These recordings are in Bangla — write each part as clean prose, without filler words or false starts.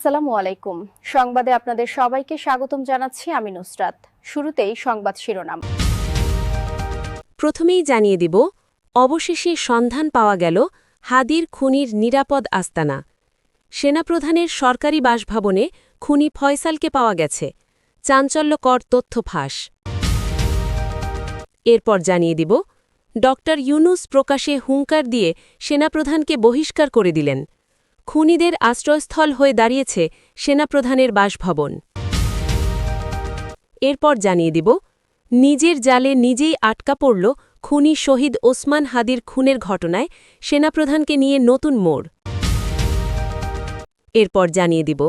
আসসালামু আলাইকুম। সংবাদে আপনাদের সবাইকে স্বাগতম জানাচ্ছি আমি নুসরাত। শুরুতেই সংবাদ শিরোনাম। প্রথমেই জানিয়ে দিব, অবশেষে সন্ধান পাওয়া গেল হাদির খুনির নিরাপদ আস্তানা। সেনাপ্রধানের সরকারি বাসভবনে খুনি ফয়সালকে পাওয়া গেছে। চাঞ্চল্যকর তথ্য ফাঁস। এরপর জানিয়ে দিব, ড ইউনুস প্রকাশে হুঙ্কার দিয়ে সেনাপ্রধানকে বহিষ্কার করে দিলেন। খুনিদের আশ্রয়স্থল হয়ে দাঁড়িয়েছে সেনাপ্রধানের বাসভবন। এরপর জানিয়ে দিব, নিজের জালে নিজেই আটকা পড়ল খুনি শহীদ ওসমান হাদির খুনের ঘটনায় সেনাপ্রধানকে নিয়ে নতুন মোড়। এরপর জানিয়ে দিব,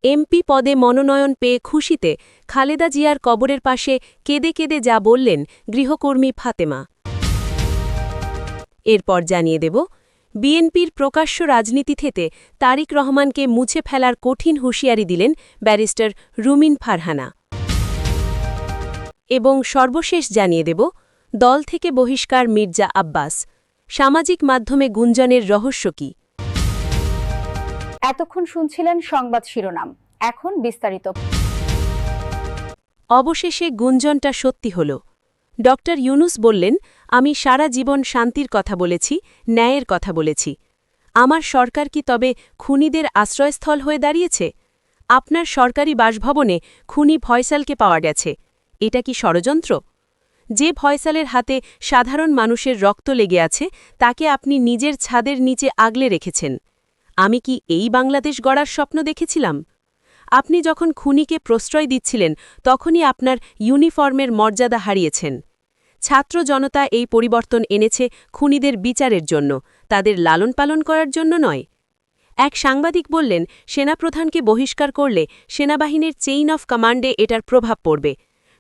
এমপি পদে মনোনয়ন পেয়ে খুশিতে খালেদা জিয়ার কবরের পাশে কেঁদে কেঁদে যা বললেন গৃহকর্মী ফাতেমা। এরপর জানিয়ে দেব, বিএনপির প্রকাশ্য রাজনীতি থেকে তারিক রহমানকে মুছে ফেলার কঠিন হুঁশিয়ারি দিলেন ব্যারিস্টার রুমিন ফারহানা। এবং সর্বশেষ জানিয়ে দেব, দল থেকে বহিষ্কার মির্জা আব্বাস। সামাজিক মাধ্যমে গুঞ্জনের রহস্য কি? এতক্ষণ শুনছিলেন সংবাদ শিরোনাম, এখন বিস্তারিত। অবশেষে গুঞ্জনটা সত্যি হল। ড ইউনুস বললেন, আমি সারা জীবন শান্তির কথা বলেছি, ন্যায়ের কথা বলেছি। আমার সরকার কি তবে খুনিদের আশ্রয়স্থল হয়ে দাঁড়িয়েছে? আপনার সরকারি বাসভবনে খুনি ফয়সালকে পাওয়া গেছে। এটা কি ষড়যন্ত্র? যে ফয়সালের হাতে সাধারণ মানুষের রক্ত লেগে আছে, তাকে আপনি নিজের ছাদের নিচে আগলে রেখেছেন। আমি কি এই বাংলাদেশ গড়ার স্বপ্ন দেখেছিলাম? আপনি যখন খুনিকে প্রশ্রয় দিচ্ছিলেন, তখনই আপনার ইউনিফর্মের মর্যাদা হারিয়েছেন। ছাত্র জনতা এই পরিবর্তন এনেছে খুনিদের বিচারের জন্য, তাদের লালন পালন করার জন্য নয়। এক সাংবাদিক বললেন, সেনাপ্রধানকে বহিষ্কার করলে সেনাবাহিনীর চেইন অফ কমান্ডে এটার প্রভাব পড়বে।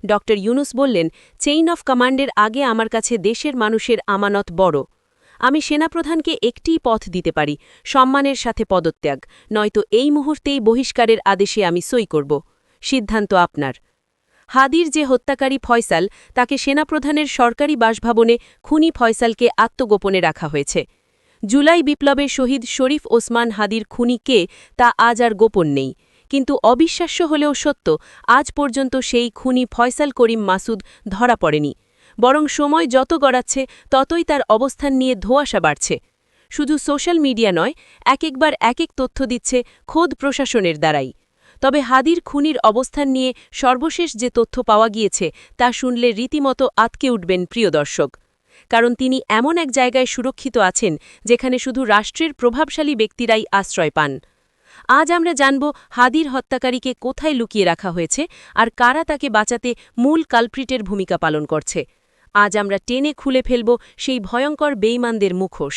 ড ইউনুস বললেন, চেইন অফ কমান্ডের আগে আমার কাছে দেশের মানুষের আমানত বড়। আমি সেনাপ্রধানকে একটিই পথ দিতে পারি, সম্মানের সাথে পদত্যাগ, নয়তো এই মুহূর্তেই বহিষ্কারের আদেশে আমি সই করব। সিদ্ধান্ত আপনার। হাদির যে হত্যাকারী ফয়সাল, তাকে সেনাপ্রধানের সরকারি বাসভবনে খুনি ফয়সালকে আত্মগোপনে রাখা হয়েছে। জুলাই বিপ্লবের শহীদ শরীফ ওসমান হাদির খুনি কে, তা আজ আর গোপন নেই। কিন্তু অবিশ্বাস্য হলেও সত্য, আজ পর্যন্ত সেই খুনি ফয়সাল করিম মাসুদ ধরা পড়েনি। বরং সময় যত গড়াচ্ছে ততই তার অবস্থান নিয়ে ধোঁয়াশা বাড়ছে। শুধু সোশ্যাল মিডিয়া নয়, একবার এক তথ্য দিচ্ছে খোদ প্রশাসনের দ্বারাই। তবে হাদির খুনির অবস্থান নিয়ে সর্বশেষ যে তথ্য পাওয়া গিয়েছে, তা শুনলে রীতিমতো আঁতকে উঠবেন প্রিয় দর্শক। কারণ তিনি এমন এক জায়গায় সুরক্ষিত আছেন, যেখানে শুধু রাষ্ট্রের প্রভাবশালী ব্যক্তিরাই আশ্রয় পান। আজ আমরা জানব হাদির হত্যাকারীকে কোথায় লুকিয়ে রাখা হয়েছে, আর কারা তাকে বাঁচাতে মূল কালপ্রিটের ভূমিকা পালন করছে। আজ আমরা টেনে খুলে ফেলব সেই ভয়ঙ্কর বেঈমানদের মুখোশ।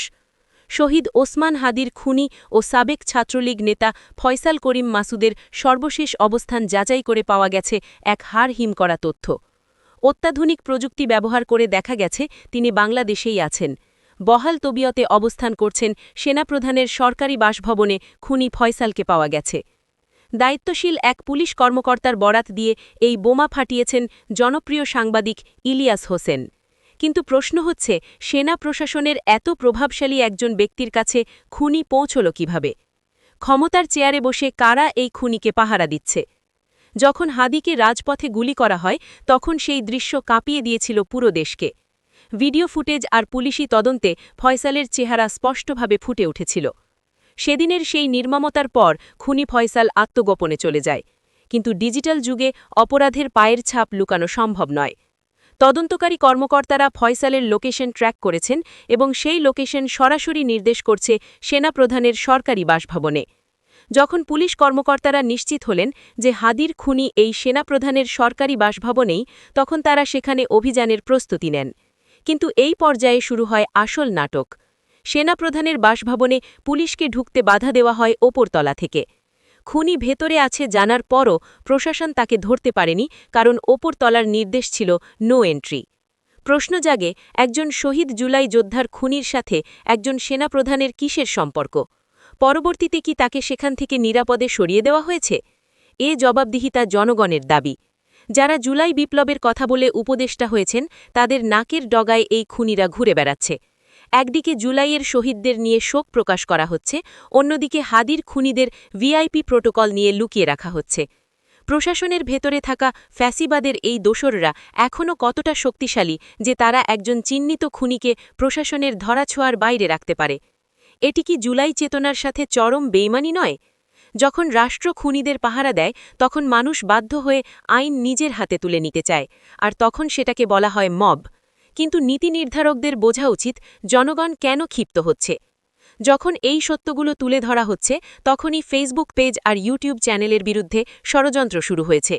শহীদ ওসমান হাদির খুনি ও সাবেক ছাত্রলীগ নেতা ফয়সাল করিম মাসুদের সর্বশেষ অবস্থান যাচাই করে পাওয়া গেছে এক হাড় হিম করা তথ্য। অত্যাধুনিক প্রযুক্তি ব্যবহার করে দেখা গেছে তিনি বাংলাদেশেই আছেন। বহাল তবিয়তে অবস্থান করছেন সেনাপ্রধানের সরকারি বাসভবনে খুনি ফয়সালকে পাওয়া গেছে। দায়িত্বশীল এক পুলিশ কর্মকর্তার বরাত দিয়ে এই বোমা ফাটিয়েছেন জনপ্রিয় সাংবাদিক ইলিয়াস হোসেন। কিন্তু প্রশ্ন হচ্ছে, সেনা প্রশাসনের এত প্রভাবশালী একজন ব্যক্তির কাছে খুনি পৌঁছল কিভাবে? ক্ষমতার চেয়ারে বসে কারা এই খুনিকে পাহারা দিচ্ছে? যখন হাদিকে রাজপথে গুলি করা হয়, তখন সেই দৃশ্য কাঁপিয়ে দিয়েছিল পুরো দেশকে। ভিডিও ফুটেজ আর পুলিশি তদন্তে ফয়সালের চেহারা স্পষ্টভাবে ফুটে উঠেছিল। সেদিনের সেই নির্মমতার পর খুনি ফয়সাল আত্মগোপনে চলে যায়। কিন্তু ডিজিটাল যুগে অপরাধের পায়ের ছাপ লুকানো সম্ভব নয়। তদন্তকারী কর্মকর্তারা ফয়সালের লোকেশন ট্র্যাক করেছেন এবং সেই লোকেশন সরাসরি নির্দেশ করছে সেনাপ্রধানের সরকারি বাসভবনে। যখন পুলিশ কর্মকর্তারা নিশ্চিত হলেন যে হাদির খুনি এই সেনাপ্রধানের সরকারি বাসভবনেই, তখন তারা সেখানে অভিযানের প্রস্তুতি নেন। কিন্তু এই পর্যায়ে শুরু হয় আসল নাটক। সেনাপ্রধানের বাসভবনে পুলিশকে ঢুকতে বাধা দেওয়া হয় ওপরতলা থেকে। খুনি ভেতরে আছে জানার পরও প্রশাসন তাকে ধরতে পারেনি, কারণ ওপরতলার নির্দেশ ছিল নো এন্ট্রি। প্রশ্ন জাগে, একজন শহীদ জুলাই যোদ্ধার খুনির সাথে একজন সেনাপ্রধানের কিসের সম্পর্ক? পরবর্তীতে কি তাকে সেখান থেকে নিরাপদে সরিয়ে দেওয়া হয়েছে? এ জবাবদিহিতা জনগণের দাবি। যারা জুলাই বিপ্লবের কথা বলে উপদেষ্টা হয়েছেন, তাদের নাকের ডগায় এই খুনিরা ঘুরে বেড়াচ্ছে। একদিকে জুলাইয়ের শহীদদের নিয়ে শোক প্রকাশ করা হচ্ছে, অন্যদিকে হাদির খুনিদের ভিআইপি প্রোটোকল নিয়ে লুকিয়ে রাখা হচ্ছে। প্রশাসনের ভেতরে থাকা ফ্যাসিবাদের এই দোসররা এখনও কতটা শক্তিশালী যে তারা একজন চিহ্নিত খুনিকে প্রশাসনের ধরাছোঁয়ার বাইরে রাখতে পারে? এটি কি জুলাই চেতনার সাথে চরম বেইমানি নয়? যখন রাষ্ট্র খুনিদের পাহারা দেয় তখন মানুষ বাধ্য হয়ে আইন নিজের হাতে তুলে নিতে চায়, আর তখন সেটাকে বলা হয় মব। কিন্তু নীতি নির্ধারকদের বোঝা উচিত জনগণ কেন ক্ষিপ্ত হচ্ছে। যখন এই সত্যগুলো তুলে ধরা হচ্ছে তখনই ফেসবুক পেজ আর ইউটিউব চ্যানেলের বিরুদ্ধে ষড়যন্ত্র শুরু হয়েছে।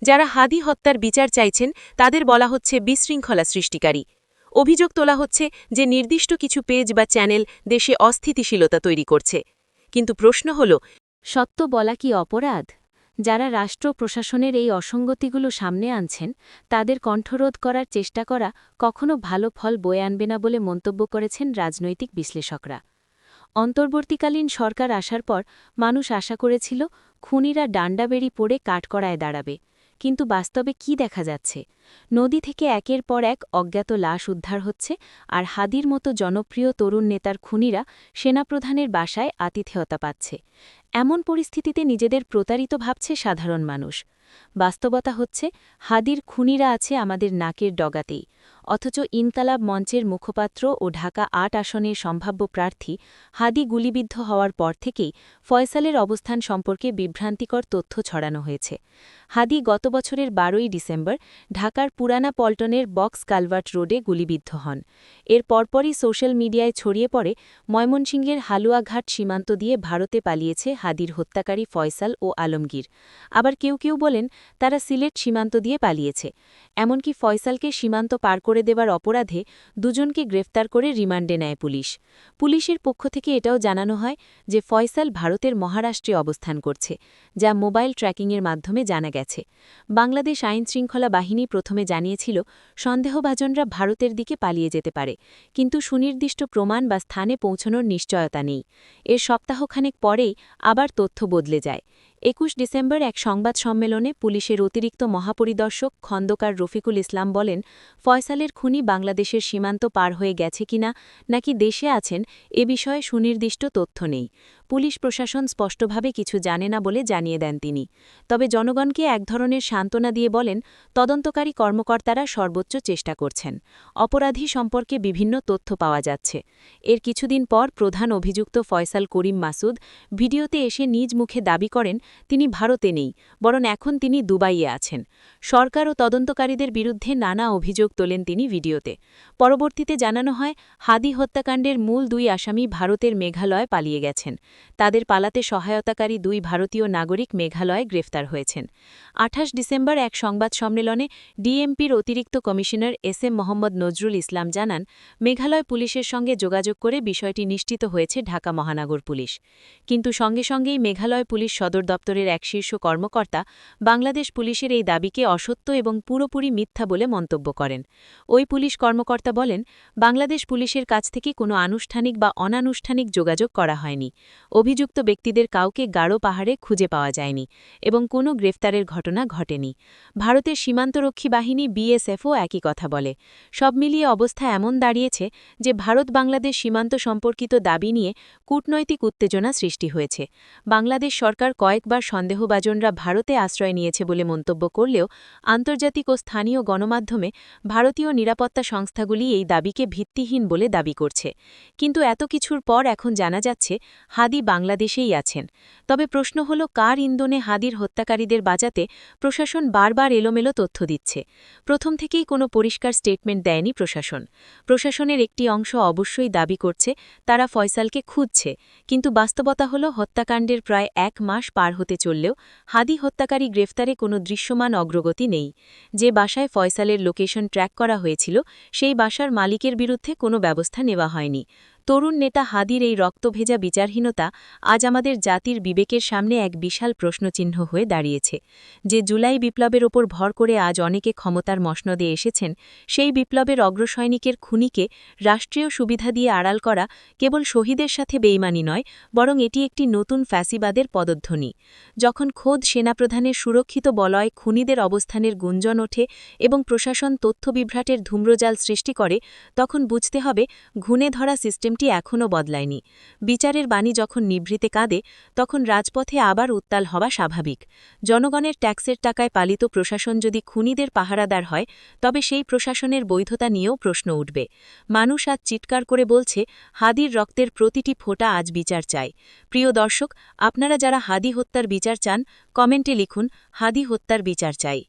যারা হাদি হত্যার বিচার চাইছেন তাদের বলা হচ্ছে বিশৃঙ্খলা সৃষ্টিকারী। অভিযোগ তোলা হচ্ছে যে নির্দিষ্ট কিছু পেজ বা চ্যানেল দেশে অস্থিতিশীলতা তৈরি করছে। কিন্তু প্রশ্ন হল, সত্য বলা কি অপরাধ? যারা রাষ্ট্র প্রশাসনের এই অসঙ্গতিগুলো সামনে আনছেন তাদের কণ্ঠরোধ করার চেষ্টা করা কখনো ভালো ফল বয়ে আনবে না বলে মন্তব্য করেছেন রাজনৈতিক বিশ্লেষকরা। অন্তর্বর্তীকালীন সরকার আসার পর মানুষ আশা করেছিল খুনিরা ডান্ডাবেড়ি পড়ে কাঠকড়ায় দাঁড়াবে, কিন্তু বাস্তবে কি দেখা যাচ্ছে? নদী থেকে একের পর এক অজ্ঞাত লাশ উদ্ধার হচ্ছে, আর হাদির মতো জনপ্রিয় তরুণ নেতার খুনিরা সেনাপ্রধানের বাসায় আতিথেয়তা পাচ্ছে। এমন পরিস্থিতিতে নিজেদের প্রতারিত ভাবছে সাধারণ মানুষ। বাস্তবতা হচ্ছে হাদির খুনিরা আছে আমাদের নাকের ডগাতেই, অথচ ইনকালাব মঞ্চের মুখপাত্র ও ঢাকা ৮ আসনের সম্ভাব্য প্রার্থী হাদি গুলিবিদ্ধ হওয়ার পর থেকেই ফয়সালের অবস্থান সম্পর্কে বিভ্রান্তিকর তথ্য ছড়ানো হয়েছে। হাদি গত বছরের ১২ই ডিসেম্বর ঢাকার পুরানা পল্টনের বক্স কালভার্ট রোডে গুলিবিদ্ধ হন। এর পরপরই সোশ্যাল মিডিয়ায় ছড়িয়ে পড়ে ময়মনসিংহের হালুয়াঘাট সীমান্ত দিয়ে ভারতে পালিয়েছে হাদির হত্যাকারী ফয়সাল ও আলমগীর। আবার কেউ কেউ বলেন তারা সিলেট সীমান্ত দিয়ে পালিয়েছে। এমনকি ফয়সালকে সীমান্ত পার করে দেবার অপরাধে দুজনকে গ্রেফতার করে রিমান্ডে নেয় পুলিশ। পুলিশের পক্ষ থেকে এটাও জানানো হয় যে ফয়সাল ভারতের মহারাষ্ট্রে অবস্থান করছে, যা মোবাইল ট্র্যাকিংয়ের মাধ্যমে জানা গেছে। বাংলাদেশ আইনশৃঙ্খলা বাহিনী প্রথমে জানিয়েছিল সন্দেহভাজনরা ভারতের দিকে পালিয়ে যেতে পারে, কিন্তু সুনির্দিষ্ট প্রমাণ বা স্থানে পৌঁছানোর নিশ্চয়তা নেই। এর সপ্তাহখানেক পরেই আবার তথ্য বদলে যায়। ২১ ডিসেম্বর এক সংবাদ সম্মেলনে পুলিশের অতিরিক্ত মহাপরিদর্শক খন্দকার রফিকুল ইসলাম বলেন, ফয়সালের খুনি বাংলাদেশের সীমান্ত পার হয়ে গেছে কিনা নাকি দেশে আছেন এ বিষয়ে সুনির্দিষ্ট তথ্য নেই। পুলিশ প্রশাসন স্পষ্টভাবে কিছু জানে না বলে জানিয়ে দেন তিনি। তবে জনগণকে এক ধরনের সান্ত্বনা দিয়ে বলেন, তদন্তকারী কর্মকর্তারা সর্বোচ্চ চেষ্টা করছেন। অপরাধী সম্পর্কে বিভিন্ন তথ্য পাওয়া যাচ্ছে। এর কিছুদিন পর প্রধান অভিযুক্ত ফয়সাল করিম মাসুদ ভিডিওতে এসে নিজ মুখে দাবি করেন তিনি ভারতে নেই, বরং এখন তিনি দুবাইয়ে আছেন। সরকার ও তদন্তকারীদের বিরুদ্ধে নানা অভিযোগ তোলেন তিনি ভিডিওতে। পরবর্তীতে জানানো হয় হাদি হত্যাকাণ্ডের মূল ২ আসামি ভারতের মেঘালয়ে পালিয়ে গেছেন। তাদের পালাতে সহায়তাকারী ২ ভারতীয় নাগরিক মেঘালয়ে গ্রেফতার হয়েছেন। ২৮ ডিসেম্বর এক সংবাদ সম্মেলনে ডিএমপির অতিরিক্ত কমিশনার এস.এম. মোহাম্মদ নজরুল ইসলাম জানান, মেঘালয় পুলিশের সঙ্গে যোগাযোগ করে বিষয়টি নিশ্চিত হয়েছে ঢাকা মহানগর পুলিশ। কিন্তু সঙ্গে সঙ্গেই মেঘালয় পুলিশ সদর দপ্তরের এক শীর্ষ কর্মকর্তা বাংলাদেশ পুলিশের এই দাবিকে অসত্য এবং পুরোপুরি মিথ্যা বলে মন্তব্য করেন। ওই পুলিশ কর্মকর্তা বলেন, বাংলাদেশ পুলিশের কাছ থেকে কোনো আনুষ্ঠানিক বা অনানুষ্ঠানিক যোগাযোগ করা হয়নি। অভিযুক্ত ব্যক্তিদের কাউকে গাঢ় পাহাড়ে খুঁজে পাওয়া যায়নি এবং কোনো গ্রেফতারের ঘটনা ঘটেনি। ভারতের সীমান্তরক্ষী বাহিনী বিএসএফও একই কথা বলে। সব মিলিয়ে অবস্থা এমন দাঁড়িয়েছে যে ভারত বাংলাদেশ সীমান্ত সম্পর্কিত দাবি নিয়ে কূটনৈতিক উত্তেজনা সৃষ্টি হয়েছে। বাংলাদেশ সরকার কয়েকবার সন্দেহভাজনরা ভারতে আশ্রয় নিয়েছে বলে মন্তব্য করলেও আন্তর্জাতিক ও স্থানীয় গণমাধ্যমে ভারতীয় নিরাপত্তা সংস্থাগুলি এই দাবিকে ভিত্তিহীন বলে দাবি করছে। কিন্তু এত কিছুর পর এখন জানা যাচ্ছে হাদি বাংলাদেশেই আছেন। তবে প্রশ্ন হল, কার ইন্ধনে হাদির হত্যাকারীদের বাঁচাতে প্রশাসন বারবার এলোমেলো তথ্য দিচ্ছে? প্রথম থেকেই কোনো পরিষ্কার স্টেটমেন্ট দেয়নি প্রশাসন। প্রশাসনের একটি অংশ অবশ্যই দাবি করছে তারা ফয়সালকে খুঁজছে, কিন্তু বাস্তবতা হল হত্যাকাণ্ডের প্রায় ১ মাস পার হতে চললেও হাদি হত্যাকারী গ্রেফতারে কোনো দৃশ্যমান অগ্রগতি নেই। যে বাসায় ফয়সালের লোকেশন ট্র্যাক করা হয়েছিল সেই বাসার মালিকের বিরুদ্ধে কোনো ব্যবস্থা নেওয়া হয়নি। তরুণ নেতা হাদির এই রক্তভেজা বিচারহীনতা আজ আমাদের জাতির বিবেকের সামনে এক বিশাল প্রশ্নচিহ্ন হয়ে দাঁড়িয়েছে। যে জুলাই বিপ্লবের ওপর ভর করে আজ অনেকে ক্ষমতার মসনদে এসেছেন, সেই বিপ্লবের অগ্রসৈনিকের খুনিকে রাষ্ট্রীয় সুবিধা দিয়ে আড়াল করা কেবল শহীদের সাথে বেইমানি নয়, বরং এটি একটি নতুন ফ্যাসিবাদের পদধ্বনি। যখন খোদ সেনাপ্রধানের সুরক্ষিত বলয় খুনিদের অবস্থানের গুঞ্জন ওঠে এবং প্রশাসন তথ্যবিভ্রাটের ধূম্রজাল সৃষ্টি করে, তখন বুঝতে হবে ঘুণে ধরা সিস্টেমটি এখনও বদলায়নি। বিচারের বাণী যখন নিভৃতে কাঁদে, তখন রাজপথে আবার উত্তাল হওয়া স্বাভাবিক। জনগণের ট্যাক্সের টাকায় পালিত প্রশাসন যদি খুনিদের পাহারাদার হয়, তবে সেই প্রশাসনের বৈধতা নিয়েও প্রশ্ন উঠবে। মানুষ আজ চিৎকার করে বলছে, হাদির রক্তের প্রতিটি ফোঁটা আজ বিচার চায়। প্রিয় দর্শক, আপনারা যারা হাদি হত্যার বিচার চান, কমেন্টে লিখুন, হাদি হত্যার বিচার চাই।